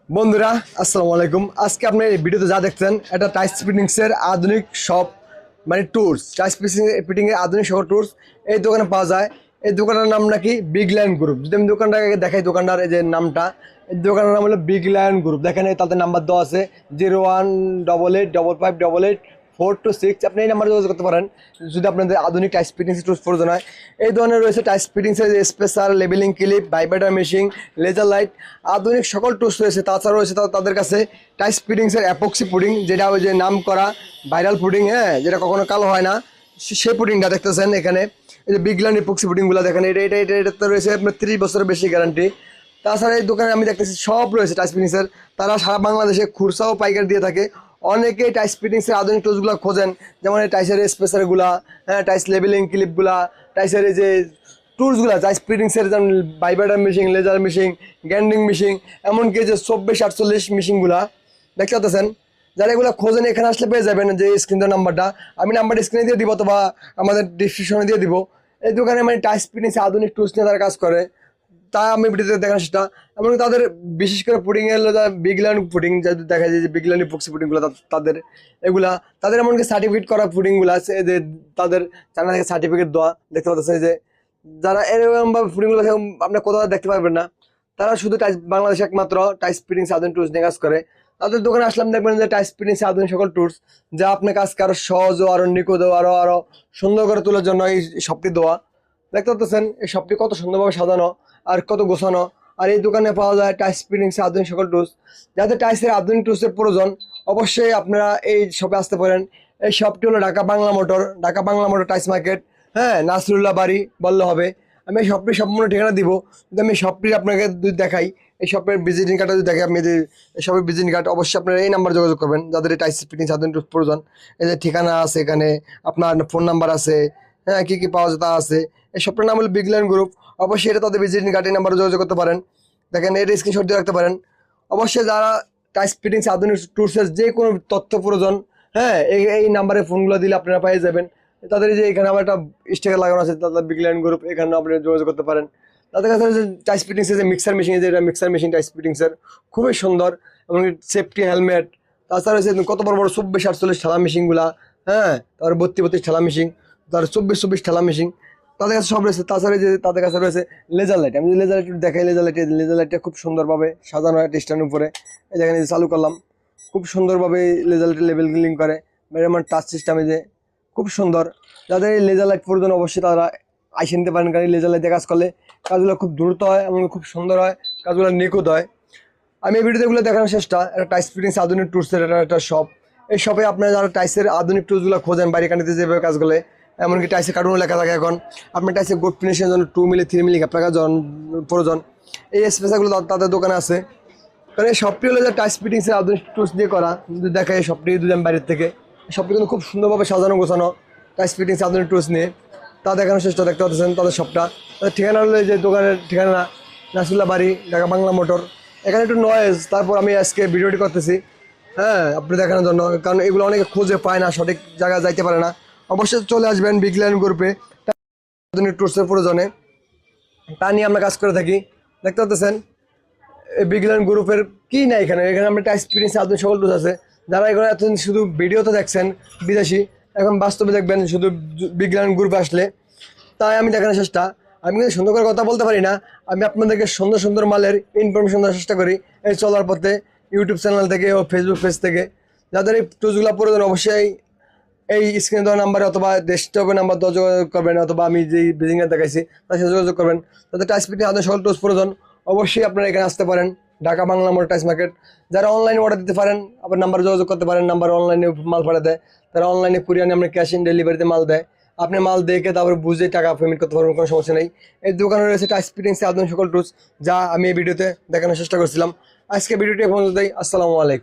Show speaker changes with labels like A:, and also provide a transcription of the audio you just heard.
A: বন্ধুরা, আসসালামু আলাইকুম। আজকে আপনি এই ভিডিওতে যা দেখছেন এটা টাইস ফিটিংসের আধুনিক শপ, মানে টুলস। টাইস ফিটিংয়ের আধুনিক শপ টুলস এই দোকানে পাওয়া যায়। এই দোকানের নাম নাকি বিগ লায়ন গ্রুপ। যদি আমি দোকানটাকে দেখাই, দোকানটার এই যে নামটা, এই দোকানের নাম হলো বিগ লায়ন গ্রুপ। দেখেন তাদের নাম্বার দেওয়া আছে 018855555426। আপনি এই নাম্বারে যোগাযোগ করতে পারেন যদি আপনাদের আধুনিক টাইস ফিটিংস টুলস প্রয়োজন হয়। এই ধরনের রয়েছে টাইস ফিটিংসের special labelling clip, vibrator machine, laser light, আধুনিক সকল টুলস রয়েছে। তাছাড়া রয়েছে তাদের কাছে টাইস ফিটিংসের অ্যাপক্সি পুডিং, যেটা ওই যে নাম করা ভাইরাল পুডিং, হ্যাঁ, যেটা কখনো কালো হয় না, সেই পুডিংটা দেখতেছেন এখানে। এই যে বিগ লায়ন এপক্সি পুডিংগুলো দেখেন, এটাতে রয়েছে আপনার 30 বছরের বেশি গ্যারান্টি। তাছাড়া এই দোকানে আমি দেখতেছি সব রয়েছে টাইস ফিটিংসের। তারা সারা বাংলাদেশে খুচরা ও পাইকারি দিয়ে থাকে। অনেকেই টাইস ফিটিংসের আধুনিক টুলসগুলো খোঁজেন, যেমন এই টাইসের স্পেসারগুলা, হ্যাঁ, টাইস লেবেলিং ক্লিপগুলা, টাইসের এই যে টুলসগুলো, টাইস ফিটিংসের যেমন vibrator machine, laser machine, grinding machine, এমনকি যে 24-48 মেশিনগুলা দেখতে পাচ্ছেন। যারা এগুলো খোঁজেন এখানে আসলে পেয়ে যাবেন। যে স্ক্রিনের নাম্বারটা আমি স্ক্রিনে দিয়ে দিব, অথবা আমাদের ডিসক্রিপশনে দিয়ে দিব। এই দোকানে মানে টাইস ফিটিংসে আধুনিক টুলস নিয়ে তারা কাজ করে, তা আমি ভিডিওতে দেখার চেষ্টা। এমনকি তাদের বিশেষ করে পুডিং এর বিগ লায়ন পুডিং যদি দেখা যায়, যে বিগ লায়ন পক্সি পুডিংগুলো তাদের এগুলা, তাদের এমনকি সার্টিফিকেট করা পুডিংগুলো আছে, যে তাদের চায়না থেকে সার্টিফিকেট দেওয়া দেখতে পাচ্ছেন। যে যারা এরকম ভাবে পুডিংগুলো আপনার কোথাও দেখতে পারবেন না, তারা শুধু বাংলাদেশে একমাত্র টাইস ফিটিংস আধুনিক টুলস নিয়ে কাজ করে। তাদের দোকানে আসলাম, দেখবেন যে টাইস ফিটিংস আধুনিক সকল টুলস, যা আপনার কাজকে আরো সহজ ও আরো নিখুঁত ও আরো সুন্দর করে তোলার জন্য এই শপটি দেওয়া। দেখতে পাচ্ছেন এই শপটি কত সুন্দরভাবে সাজানো আর কত গোছানো। আর এই দোকানে পাওয়া যায় টাইস ফিটিংস আধুনিক সকল টুলস। যাদের টাইসের আধুনিক টুলসের প্রয়োজন, অবশ্যই আপনারা এই শপে আসতে পারেন। এই শপটি হলো ঢাকা বাংলা মোটর টাইস মার্কেট, হ্যাঁ, নাসরুল্লাহ বাড়ি বললে হবে। আমি এই শপটির সম্পূর্ণ ঠিকানা দিব। যদি আমি শপটির আপনাকে যদি দেখাই, এই শপের ভিজিটিং কার্ডটা যদি দেখাই, আপনি যদি এই শপের ভিজিটিং কার্ড, অবশ্যই আপনারা এই নাম্বার যোগাযোগ করবেন যাদের এই টাইস ফিটিংস আধুনিক টুলস প্রয়োজন। এই যে ঠিকানা আছে, এখানে আপনার ফোন নাম্বার আছে, হ্যাঁ, কী কী পাওয়া যায় তা আছে। এই শপটার নাম হলো বিগ লায়ন গ্রুপ। অবশ্যই এটা তাদের ভিজিটিং কার্ডের নাম্বারে যোগাযোগ করতে পারেন। দেখেন এটা স্ক্রিনশট দিয়ে রাখতে পারেন। অবশ্যই যারা টাইস ফিটিংস আধুনিক টুলসের যে কোনো তথ্য প্রয়োজন, হ্যাঁ, এই নাম্বারে ফোনগুলো দিলে আপনারা পেয়ে যাবেন। তাদের যে এখানে আবার একটা স্টিকার লাগানো আছে, তাদের বিগ লায়ন গ্রুপ, এখানে আপনি যোগাযোগ করতে পারেন। তাদের কাছে যে টাইস ফিটিংসের যে মিক্সার মেশিন, যেটা মিক্সার মেশিন টাইস ফিটিংসের খুবই সুন্দর, এবং সেফটি হেলমেট। তাছাড়া হচ্ছে কত বড় বড় 24-48 ঠেলা মেশিনগুলা, হ্যাঁ, তারপরে 32-32 ঠেলা মেশিন, তার 24-24 ঠেলা মেশিন, তাদের কাছে সব রয়েছে। তাছাড়া যে তাদের কাছে রয়েছে লেজার লাইট। আমি যদি লেজার লাইট দেখাই, লেজার লাইটটা খুব সুন্দরভাবে সাজানো হয় স্ট্যান্ডের উপরে। এই দেখেন, চালু করলাম, খুব সুন্দরভাবে লেজার লাইটের লেবেল লিং করে, আমার টাচ সিস্টেমে যে খুব সুন্দর। যাদের এই লেজার লাইট প্রয়োজন, অবশ্যই তারা আইসে নিতে পারেন, কারণ লেজার লাইটে কাজ করলে কাজগুলো খুব দ্রুত হয় এবং খুব সুন্দর হয়, কাজগুলো নিখুঁত হয়। আমি এই ভিডিওতে এগুলো দেখানোর চেষ্টা। একটা টাইস ফিটিংস আধুনিক টুলসের একটা শপ। এই শপে আপনারা যারা টাইসের আধুনিক টুলসগুলো খোঁজেন, বাড়ি কানিতে যেভাবে কাজগুলো, এমনকি টাইসের কার্টুনও লেখা থাকে এখন। আপনার টাইসের গুড ফিনিশিংয়ের জন্য 2 মিলি 3 মিলি আপনার কাছে প্রয়োজন, এই স্পেসারগুলো তাদের দোকানে আছে। কারণ এই শপটি হলো যে টাইস ফিটিংসের আধুনিক টুলস দিয়ে করা। যদি দেখায় এই শপটি, যদি আমি বাইরের থেকে, এই শপটি কিন্তু খুব সুন্দরভাবে সাজানো গোছানো টাইস ফিটিংস আধুনিক টুলস নিয়ে তা দেখানোর চেষ্টা। দেখতে পাচ্ছেন তাদের শপটা। তাদের ঠিকানা হলো যে দোকানের ঠিকানা নাসরুল্লাহ বাড়ি, ঢাকা বাংলা মোটর। এখানে একটু নয়েজ, তারপর আমি আজকে ভিডিওটি করতেছি, হ্যাঁ, আপনি দেখানোর জন্য। কারণ এগুলো অনেকে খুঁজে পায় না, সঠিক জায়গায় যাইতে পারে না। অবশ্যই চলে আসবেন বিগ লায়ন গ্রুপে আধুনিক টুলসের প্রয়োজনে, তা নিয়ে আমরা কাজ করে থাকি। দেখতে পাচ্ছেন এই বিগ লায়ন গ্রুপের কি না, এখানে আমরা টাইস ফিটিংস আধুনিক সকল টুলস আছে। যারা এগুলো এতদিন শুধু ভিডিওতে দেখছেন বিদেশি, এখন বাস্তবে দেখবেন শুধু বিগ লায়ন গ্রুপে আসলে। তাই আমি দেখানোর চেষ্টা। আমি কিন্তু সুন্দর করে কথা বলতে পারি না, আমি আপনাদেরকে সুন্দর সুন্দর মালের ইনফরমেশন দেওয়ার চেষ্টা করি এই চলার পথে, ইউটিউব চ্যানেল থেকে ও ফেসবুক পেজ থেকে। যাদের এই টুলসগুলো প্রয়োজন, অবশ্যই এই স্ক্রিনে দেওয়া নাম্বারে অথবা ডেস্কটপের নাম্বার দেওয়া যোগাযোগ করবেন, অথবা আমি যেই বিজিংয়ে দেখাইছি তার সাথে যোগাযোগ করবেন। তাদের টাইস ফিটিং আধুনিক সকল টুলস প্রয়োজন, অবশ্যই আপনারা এখানে আসতে পারেন, ঢাকা বাংলা মোটর টাইস মার্কেট। যারা অনলাইনে অর্ডার দিতে পারেন, আবার নাম্বারে যোগাযোগ করতে পারেন, নাম্বার অনলাইনে মাল পাঠা দেয়। তারা অনলাইনে কুরিয়ারে আমরা ক্যাশ ইন ডেলিভারিতে মাল দেয়, আপনি মাল দেখে তারপরে বুঝে টাকা পেমেন্ট করতে পারবেন, কোনো সমস্যা নেই। এই দোকানে রয়েছে টাইস ফিটিংস আধুনিক সকল টুলস, যা আমি এই ভিডিওতে দেখানোর চেষ্টা করছিলাম। আজকে ভিডিওটি এখন পর্যন্তই। আসসালামু আলাইকুম।